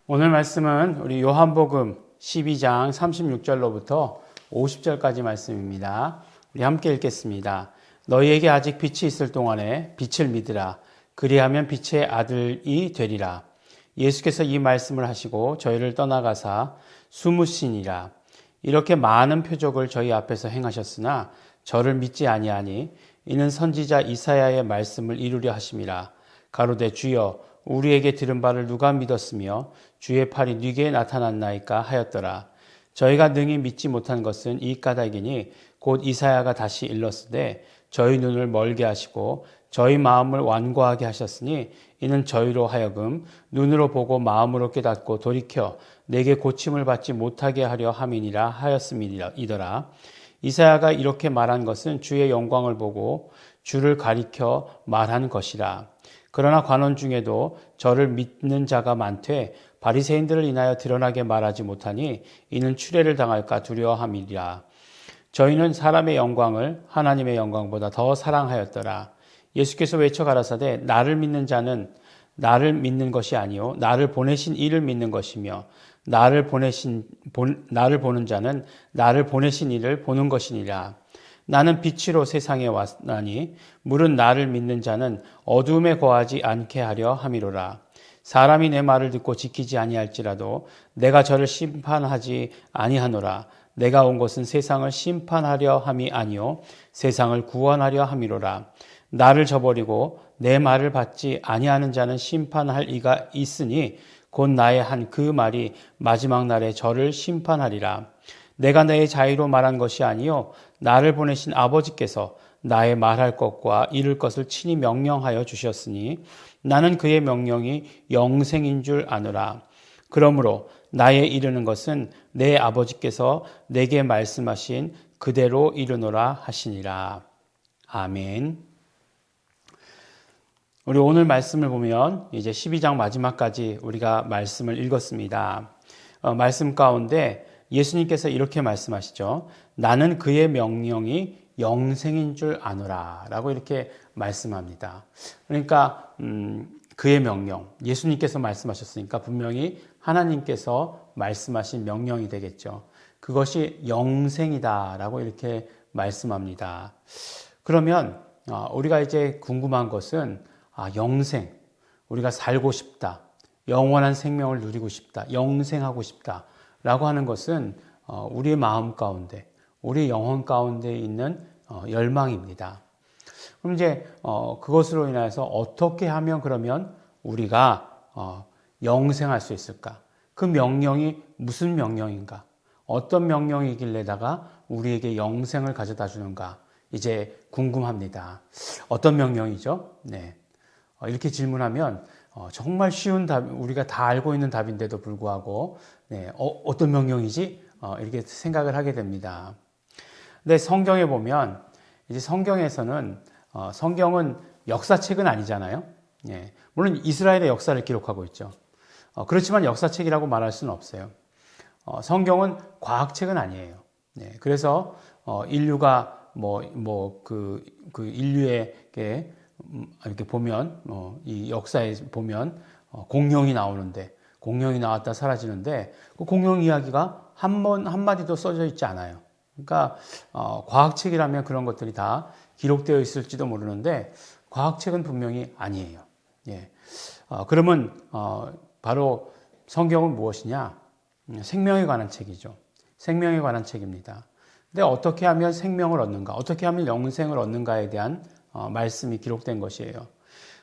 오늘 말씀은 우리 요한복음 12장 36절로부터 50절까지 말씀입니다. 우리 함께 읽겠습니다. 너희에게 아직 빛이 있을 동안에 빛을 믿으라. 그리하면 빛의 아들이 되리라. 예수께서 이 말씀을 하시고 저희를 떠나가사 숨으시니라. 이렇게 많은 표적을 저희 앞에서 행하셨으나 저를 믿지 아니하니 이는 선지자 이사야의 말씀을 이루려 하심이라. 가로되 주여 우리에게 들은 바를 누가 믿었으며 주의 팔이 네게 나타났나이까 하였더라. 저희가 능히 믿지 못한 것은 이 까닭이니 곧 이사야가 다시 일렀으되 저희 눈을 멀게 하시고 저희 마음을 완고하게 하셨으니 이는 저희로 하여금 눈으로 보고 마음으로 깨닫고 돌이켜 내게 고침을 받지 못하게 하려 함이니라 하였음이더라. 이사야가 이렇게 말한 것은 주의 영광을 보고 주를 가리켜 말한 것이라. 그러나 관원 중에도 저를 믿는 자가 많되 바리새인들을 인하여 드러나게 말하지 못하니 이는 추례를 당할까 두려워함이리라. 저희는 사람의 영광을 하나님의 영광보다 더 사랑하였더라. 예수께서 외쳐 가라사대 나를 믿는 자는 나를 믿는 것이 아니요 나를 보내신 이를 믿는 것이며 나를 보는 자는 나를 보내신 이를 보는 것이니라. 나는 빛으로 세상에 왔나니 물은 나를 믿는 자는 어두움에 거하지 않게 하려 함이로라. 사람이 내 말을 듣고 지키지 아니할지라도 내가 저를 심판하지 아니하노라. 내가 온 것은 세상을 심판하려 함이 아니요 세상을 구원하려 함이로라. 나를 저버리고 내 말을 받지 아니하는 자는 심판할 이가 있으니 곧 나의 한 그 말이 마지막 날에 저를 심판하리라. 내가 내 자의로 말한 것이 아니요 나를 보내신 아버지께서 나의 말할 것과 이룰 것을 친히 명령하여 주셨으니 나는 그의 명령이 영생인 줄 아노라. 그러므로 나의 이르는 것은 내 아버지께서 내게 말씀하신 그대로 이르노라 하시니라. 아멘. 우리 오늘 말씀을 보면 이제 12장 마지막까지 우리가 말씀을 읽었습니다. 말씀 가운데 예수님께서 이렇게 말씀하시죠. 나는 그의 명령이 영생인 줄 아노라 라고 이렇게 말씀합니다. 그러니까 그의 명령, 예수님께서 말씀하셨으니까 분명히 하나님께서 말씀하신 명령이 되겠죠. 그것이 영생이다 라고 이렇게 말씀합니다. 그러면 우리가 이제 궁금한 것은 영생, 우리가 살고 싶다, 영원한 생명을 누리고 싶다, 영생하고 싶다 라고 하는 것은 우리의 마음 가운데, 우리 영혼 가운데 있는 열망입니다. 그럼 이제 그것으로 인해서 어떻게 하면 그러면 우리가 영생할 수 있을까? 그 명령이 무슨 명령인가? 어떤 명령이길래다가 우리에게 영생을 가져다 주는가? 이제 궁금합니다. 어떤 명령이죠? 네. 이렇게 질문하면 정말 쉬운 답, 우리가 다 알고 있는 답인데도 불구하고 네, 어떤 명령이지? 이렇게 생각을 하게 됩니다. 근데 성경에 보면 이제 성경에서는 성경은 역사책은 아니잖아요. 예, 물론 이스라엘의 역사를 기록하고 있죠. 그렇지만 역사책이라고 말할 수는 없어요. 성경은 과학책은 아니에요. 네, 그래서 인류가 인류에게 이렇게 보면 이 역사에 보면 공룡이 나오는데 공룡이 나왔다 사라지는데 그 공룡 이야기가 한마디도 써져 있지 않아요. 그러니까 과학책이라면 그런 것들이 다 기록되어 있을지도 모르는데 과학책은 분명히 아니에요. 예. 그러면 바로 성경은 무엇이냐? 생명에 관한 책이죠. 생명에 관한 책입니다. 근데 어떻게 하면 생명을 얻는가? 어떻게 하면 영생을 얻는가에 대한 말씀이 기록된 것이에요.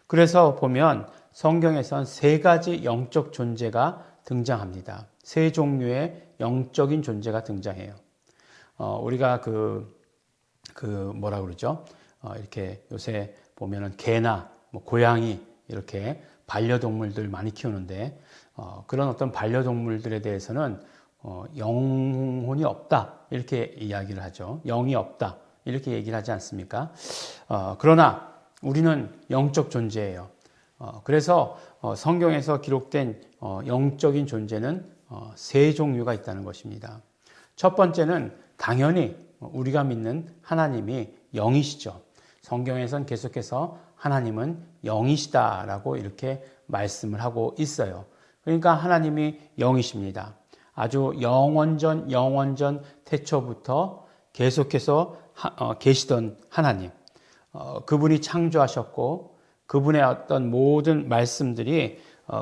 그래서 보면 성경에선 세 가지 영적 존재가 등장합니다. 세 종류의 영적인 존재가 등장해요. 우리가 뭐라 그러죠? 이렇게 요새 보면은 개나 고양이 이렇게 반려동물들 많이 키우는데 그런 어떤 반려동물들에 대해서는 영혼이 없다 이렇게 이야기를 하죠. 영이 없다 이렇게 얘기를 하지 않습니까? 그러나 우리는 영적 존재예요. 그래서 성경에서 기록된 영적인 존재는 세 종류가 있다는 것입니다. 첫 번째는 당연히 우리가 믿는 하나님이 영이시죠. 성경에선 계속해서 하나님은 영이시다라고 이렇게 말씀을 하고 있어요. 그러니까 하나님이 영이십니다. 아주 영원전 태초부터 계속해서 계시던 하나님, 그분이 창조하셨고 그분의 어떤 모든 말씀들이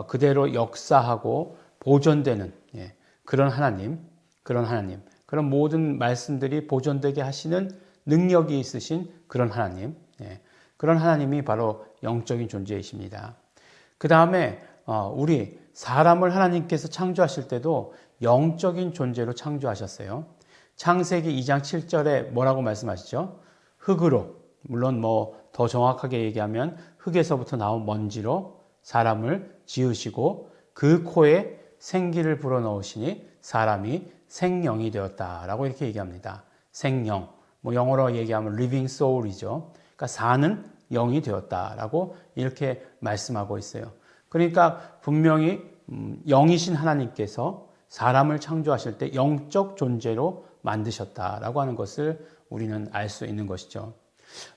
그대로 역사하고 보존되는 그런 하나님, 그런 모든 말씀들이 보존되게 하시는 능력이 있으신 그런 하나님, 그런 하나님이 바로 영적인 존재이십니다. 그 다음에 우리 사람을 하나님께서 창조하실 때도 영적인 존재로 창조하셨어요. 창세기 2장 7절에 뭐라고 말씀하시죠? 흙으로, 물론 더 정확하게 얘기하면 흙에서부터 나온 먼지로 사람을 지으시고 그 코에 생기를 불어넣으시니 사람이 생영이 되었다라고 이렇게 얘기합니다. 생영, 영어로 얘기하면 living soul이죠. 그러니까 사는 영이 되었다라고 이렇게 말씀하고 있어요. 그러니까 분명히 영이신 하나님께서 사람을 창조하실 때 영적 존재로 만드셨다라고 하는 것을 우리는 알 수 있는 것이죠.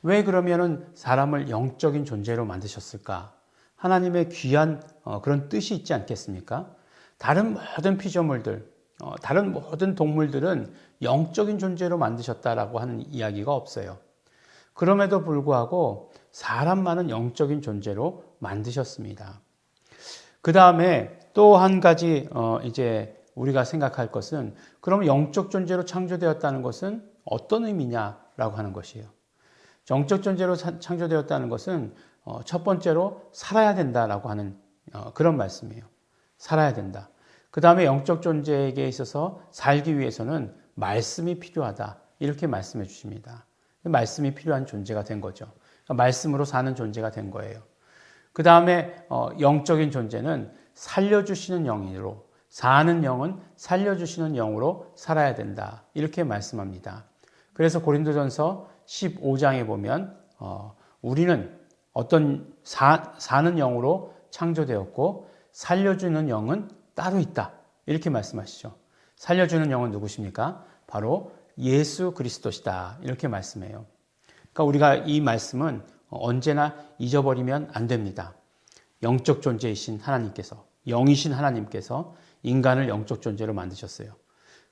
왜 그러면은 사람을 영적인 존재로 만드셨을까? 하나님의 귀한 그런 뜻이 있지 않겠습니까? 다른 모든 피조물들, 다른 모든 동물들은 영적인 존재로 만드셨다라고 하는 이야기가 없어요. 그럼에도 불구하고 사람만은 영적인 존재로 만드셨습니다. 그 다음에 또 한 가지 이제 우리가 생각할 것은 그럼 영적 존재로 창조되었다는 것은 어떤 의미냐라고 하는 것이에요. 영적 존재로 창조되었다는 것은 첫 번째로 살아야 된다라고 하는 그런 말씀이에요. 살아야 된다. 그 다음에 영적 존재에게 있어서 살기 위해서는 말씀이 필요하다. 이렇게 말씀해 주십니다. 말씀이 필요한 존재가 된 거죠. 그러니까 말씀으로 사는 존재가 된 거예요. 그 다음에 영적인 존재는 살려주시는 영으로, 사는 영은 살려주시는 영으로 살아야 된다. 이렇게 말씀합니다. 그래서 고린도전서 15장에 보면 우리는 어떤 사는 영으로 창조되었고 살려주는 영은 따로 있다. 이렇게 말씀하시죠. 살려주는 영은 누구십니까? 바로 예수 그리스도시다. 이렇게 말씀해요. 그러니까 우리가 이 말씀은 언제나 잊어버리면 안 됩니다. 영적 존재이신 하나님께서, 영이신 하나님께서 인간을 영적 존재로 만드셨어요.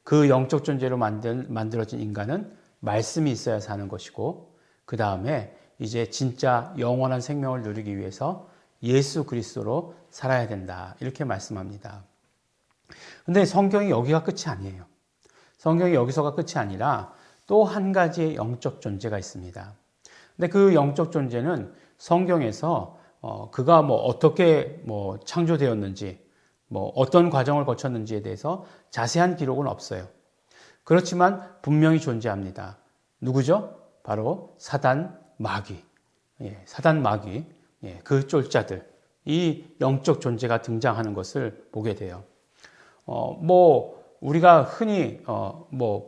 그 영적 존재로 만들어진 인간은 말씀이 있어야 사는 것이고 그 다음에 이제 진짜 영원한 생명을 누리기 위해서 예수 그리스도로 살아야 된다. 이렇게 말씀합니다. 근데 성경이 여기가 끝이 아니에요. 성경이 여기서가 끝이 아니라 또 한 가지의 영적 존재가 있습니다. 근데 그 영적 존재는 성경에서 그가 어떻게 창조되었는지 어떤 과정을 거쳤는지에 대해서 자세한 기록은 없어요. 그렇지만 분명히 존재합니다. 누구죠? 바로 사단, 마귀. 사단, 마귀. 그 쫄자들. 이 영적 존재가 등장하는 것을 보게 돼요. 우리가 흔히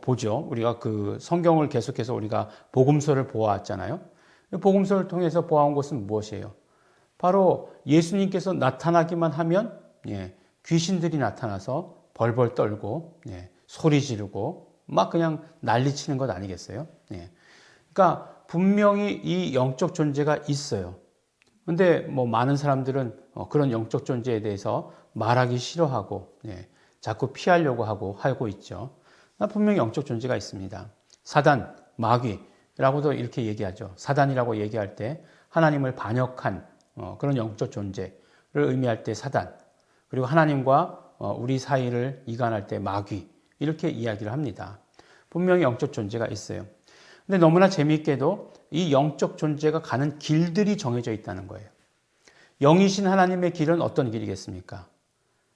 보죠. 우리가 그 성경을 계속해서 우리가 복음서를 보아왔잖아요. 복음서를 통해서 보아온 것은 무엇이에요? 바로 예수님께서 나타나기만 하면 귀신들이 나타나서 벌벌 떨고 소리 지르고 막 그냥 난리치는 것 아니겠어요? 그러니까 분명히 이 영적 존재가 있어요. 근데 많은 사람들은 그런 영적 존재에 대해서 말하기 싫어하고 자꾸 피하려고 하고 있죠. 분명히 영적 존재가 있습니다. 사단, 마귀라고도 이렇게 얘기하죠. 사단이라고 얘기할 때 하나님을 반역한 그런 영적 존재를 의미할 때 사단, 그리고 하나님과 우리 사이를 이간할 때 마귀, 이렇게 이야기를 합니다. 분명히 영적 존재가 있어요. 근데 너무나 재미있게도 이 영적 존재가 가는 길들이 정해져 있다는 거예요. 영이신 하나님의 길은 어떤 길이겠습니까?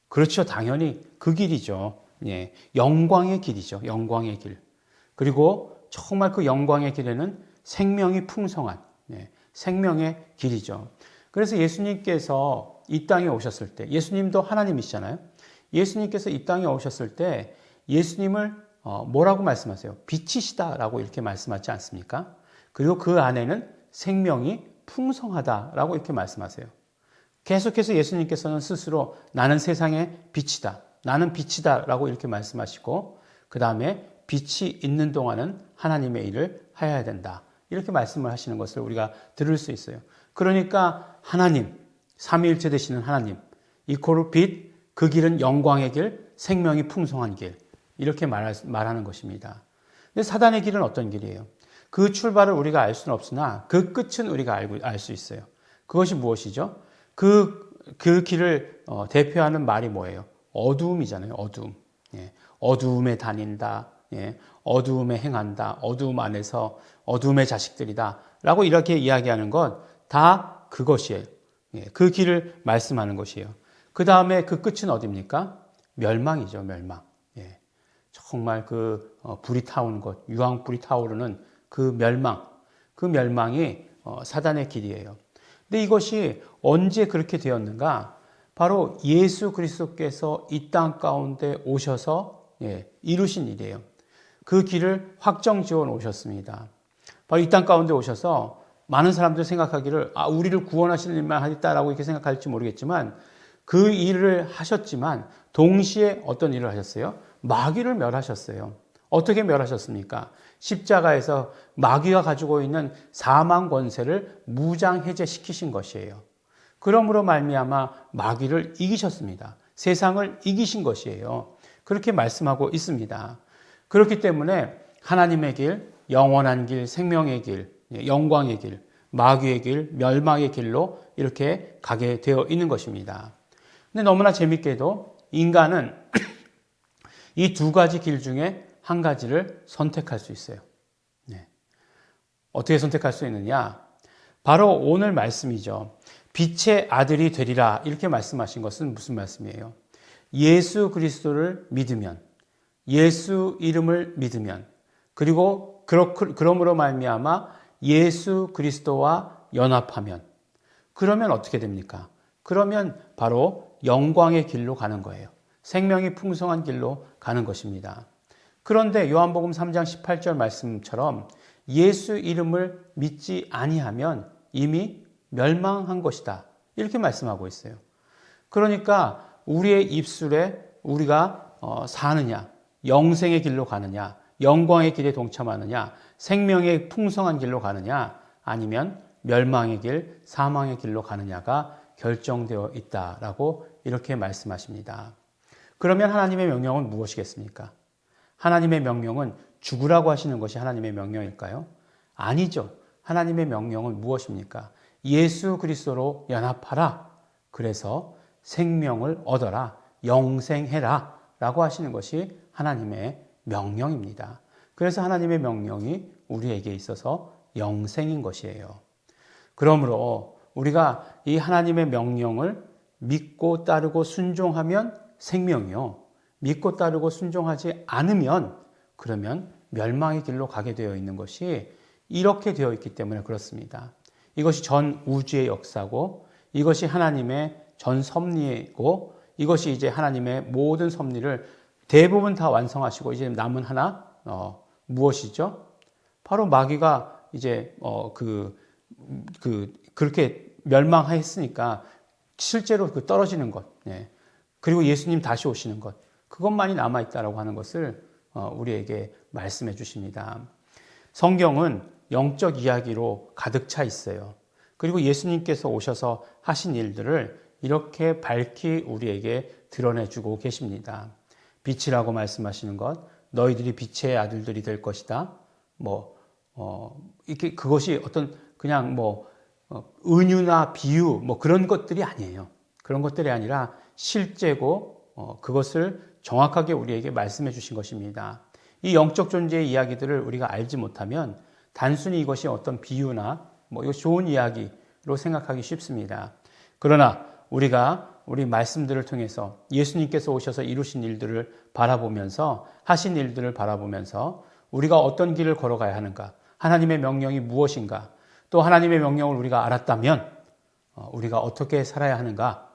그렇죠. 당연히 그 길이죠. 영광의 길이죠. 영광의 길. 그리고 정말 그 영광의 길에는 생명이 풍성한 생명의 길이죠. 그래서 예수님께서 이 땅에 오셨을 때, 예수님도 하나님이시잖아요. 예수님께서 이 땅에 오셨을 때 예수님을 뭐라고 말씀하세요? 빛이시다라고 이렇게 말씀하지 않습니까? 그리고 그 안에는 생명이 풍성하다라고 이렇게 말씀하세요. 계속해서 예수님께서는 스스로 나는 세상의 빛이다. 나는 빛이다라고 이렇게 말씀하시고 그 다음에 빛이 있는 동안은 하나님의 일을 하여야 된다. 이렇게 말씀을 하시는 것을 우리가 들을 수 있어요. 그러니까 하나님, 삼위일체 되시는 하나님, 이코르 빛, 그 길은 영광의 길, 생명이 풍성한 길, 이렇게 말하는 것입니다. 근데 사단의 길은 어떤 길이에요? 그 출발을 우리가 알 수는 없으나 그 끝은 우리가 알 수 있어요. 그것이 무엇이죠? 그 길을 대표하는 말이 뭐예요? 어두움이잖아요. 어두움. 예. 어두움에 다닌다. 예. 어두움에 행한다. 어두움 안에서 어두움의 자식들이다. 라고 이렇게 이야기하는 것 다 그것이에요. 예. 그 길을 말씀하는 것이에요. 그 다음에 그 끝은 어디입니까? 멸망이죠. 멸망. 예. 정말 불이 타오는 것, 유황불이 타오르는 그 멸망이 사단의 길이에요. 근데 이것이 언제 그렇게 되었는가? 바로 예수 그리스도께서 이 땅 가운데 오셔서 이루신 일이에요. 그 길을 확정지어 놓으셨습니다. 바로 이 땅 가운데 오셔서 많은 사람들이 생각하기를 우리를 구원하시는 일만 하겠다라고 이렇게 생각할지 모르겠지만 그 일을 하셨지만 동시에 어떤 일을 하셨어요? 마귀를 멸하셨어요. 어떻게 멸하셨습니까? 십자가에서 마귀가 가지고 있는 사망 권세를 무장해제시키신 것이에요. 그러므로 말미암아 마귀를 이기셨습니다. 세상을 이기신 것이에요. 그렇게 말씀하고 있습니다. 그렇기 때문에 하나님의 길, 영원한 길, 생명의 길, 영광의 길, 마귀의 길, 멸망의 길로 이렇게 가게 되어 있는 것입니다. 근데 너무나 재밌게도 인간은 이 두 가지 길 중에 한 가지를 선택할 수 있어요. 네. 어떻게 선택할 수 있느냐? 바로 오늘 말씀이죠. 빛의 아들이 되리라 이렇게 말씀하신 것은 무슨 말씀이에요? 예수 그리스도를 믿으면, 예수 이름을 믿으면, 그리고 그러므로 말미암아 예수 그리스도와 연합하면, 그러면 어떻게 됩니까? 그러면 바로 영광의 길로 가는 거예요. 생명이 풍성한 길로 가는 것입니다. 그런데 요한복음 3장 18절 말씀처럼 예수 이름을 믿지 아니하면 이미 멸망한 것이다. 이렇게 말씀하고 있어요. 그러니까 우리의 입술에 우리가 사느냐, 영생의 길로 가느냐, 영광의 길에 동참하느냐, 생명의 풍성한 길로 가느냐, 아니면 멸망의 길, 사망의 길로 가느냐가 결정되어 있다라고 이렇게 말씀하십니다. 그러면 하나님의 명령은 무엇이겠습니까? 하나님의 명령은 죽으라고 하시는 것이 하나님의 명령일까요? 아니죠. 하나님의 명령은 무엇입니까? 예수 그리스도로 연합하라. 그래서 생명을 얻어라. 영생해라. 라고 하시는 것이 하나님의 명령입니다. 그래서 하나님의 명령이 우리에게 있어서 영생인 것이에요. 그러므로 우리가 이 하나님의 명령을 믿고 따르고 순종하면 생명이요. 믿고 따르고 순종하지 않으면 그러면 멸망의 길로 가게 되어 있는 것이 이렇게 되어 있기 때문에 그렇습니다. 이것이 전 우주의 역사고 이것이 하나님의 전 섭리이고 이것이 이제 하나님의 모든 섭리를 대부분 다 완성하시고 이제 남은 하나 무엇이죠? 바로 마귀가 이제 그렇게 멸망했으니까 실제로 떨어지는 것, 그리고 예수님 다시 오시는 것, 그것만이 남아있다라고 하는 것을 우리에게 말씀해 주십니다. 성경은 영적 이야기로 가득 차 있어요. 그리고 예수님께서 오셔서 하신 일들을 이렇게 밝히 우리에게 드러내주고 계십니다. 빛이라고 말씀하시는 것, 너희들이 빛의 아들들이 될 것이다. 이렇게 그것이 어떤 그냥 은유나 비유 그런 것들이 아니에요. 그런 것들이 아니라 실제고 그것을 정확하게 우리에게 말씀해 주신 것입니다. 이 영적 존재의 이야기들을 우리가 알지 못하면 단순히 이것이 어떤 비유나 이거 좋은 이야기로 생각하기 쉽습니다. 그러나 우리가 우리 말씀들을 통해서 예수님께서 오셔서 이루신 일들을 바라보면서 하신 일들을 바라보면서 우리가 어떤 길을 걸어가야 하는가, 하나님의 명령이 무엇인가, 또 하나님의 명령을 우리가 알았다면 우리가 어떻게 살아야 하는가,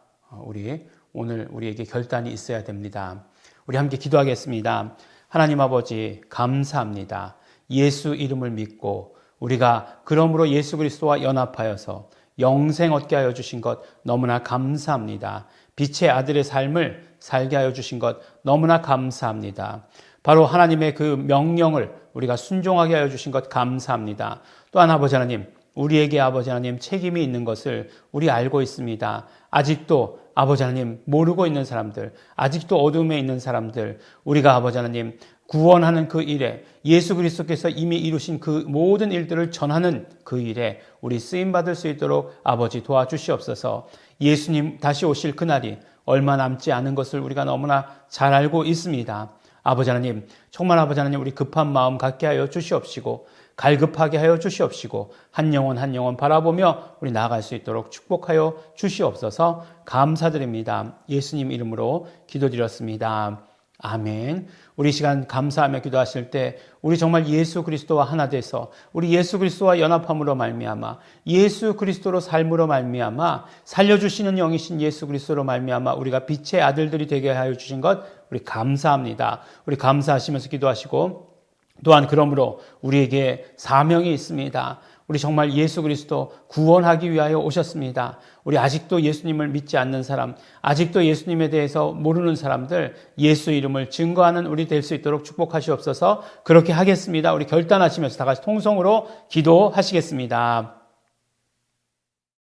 오늘 우리에게 결단이 있어야 됩니다. 우리 함께 기도하겠습니다. 하나님 아버지 감사합니다. 예수 이름을 믿고 우리가 그러므로 예수 그리스도와 연합하여서 영생 얻게 하여 주신 것 너무나 감사합니다. 빛의 아들의 삶을 살게 하여 주신 것 너무나 감사합니다. 바로 하나님의 그 명령을 우리가 순종하게 하여 주신 것 감사합니다. 또한 아버지 하나님, 우리에게 아버지 하나님 책임이 있는 것을 우리 알고 있습니다. 아직도 아버지 하나님 모르고 있는 사람들, 아직도 어둠에 있는 사람들, 우리가 아버지 하나님 구원하는 그 일에 예수 그리스도께서 이미 이루신 그 모든 일들을 전하는 그 일에 우리 쓰임받을 수 있도록 아버지 도와주시옵소서. 예수님 다시 오실 그날이 얼마 남지 않은 것을 우리가 너무나 잘 알고 있습니다. 아버지 하나님, 정말 아버지 하나님 우리 급한 마음 갖게 하여 주시옵시고 갈급하게 하여 주시옵시고 한 영혼 한 영혼 바라보며 우리 나아갈 수 있도록 축복하여 주시옵소서. 감사드립니다. 예수님 이름으로 기도드렸습니다. 아멘. 우리 시간 감사하며 기도하실 때 우리 정말 예수 그리스도와 하나 돼서 우리 예수 그리스도와 연합함으로 말미암아 예수 그리스도로 삶으로 말미암아 살려주시는 영이신 예수 그리스도로 말미암아 우리가 빛의 아들들이 되게 하여 주신 것 우리 감사합니다. 우리 감사하시면서 기도하시고 또한 그러므로 우리에게 사명이 있습니다. 우리 정말 예수 그리스도 구원하기 위하여 오셨습니다. 우리 아직도 예수님을 믿지 않는 사람, 아직도 예수님에 대해서 모르는 사람들 예수 이름을 증거하는 우리 될 수 있도록 축복하시옵소서. 그렇게 하겠습니다. 우리 결단하시면서 다 같이 통성으로 기도하시겠습니다.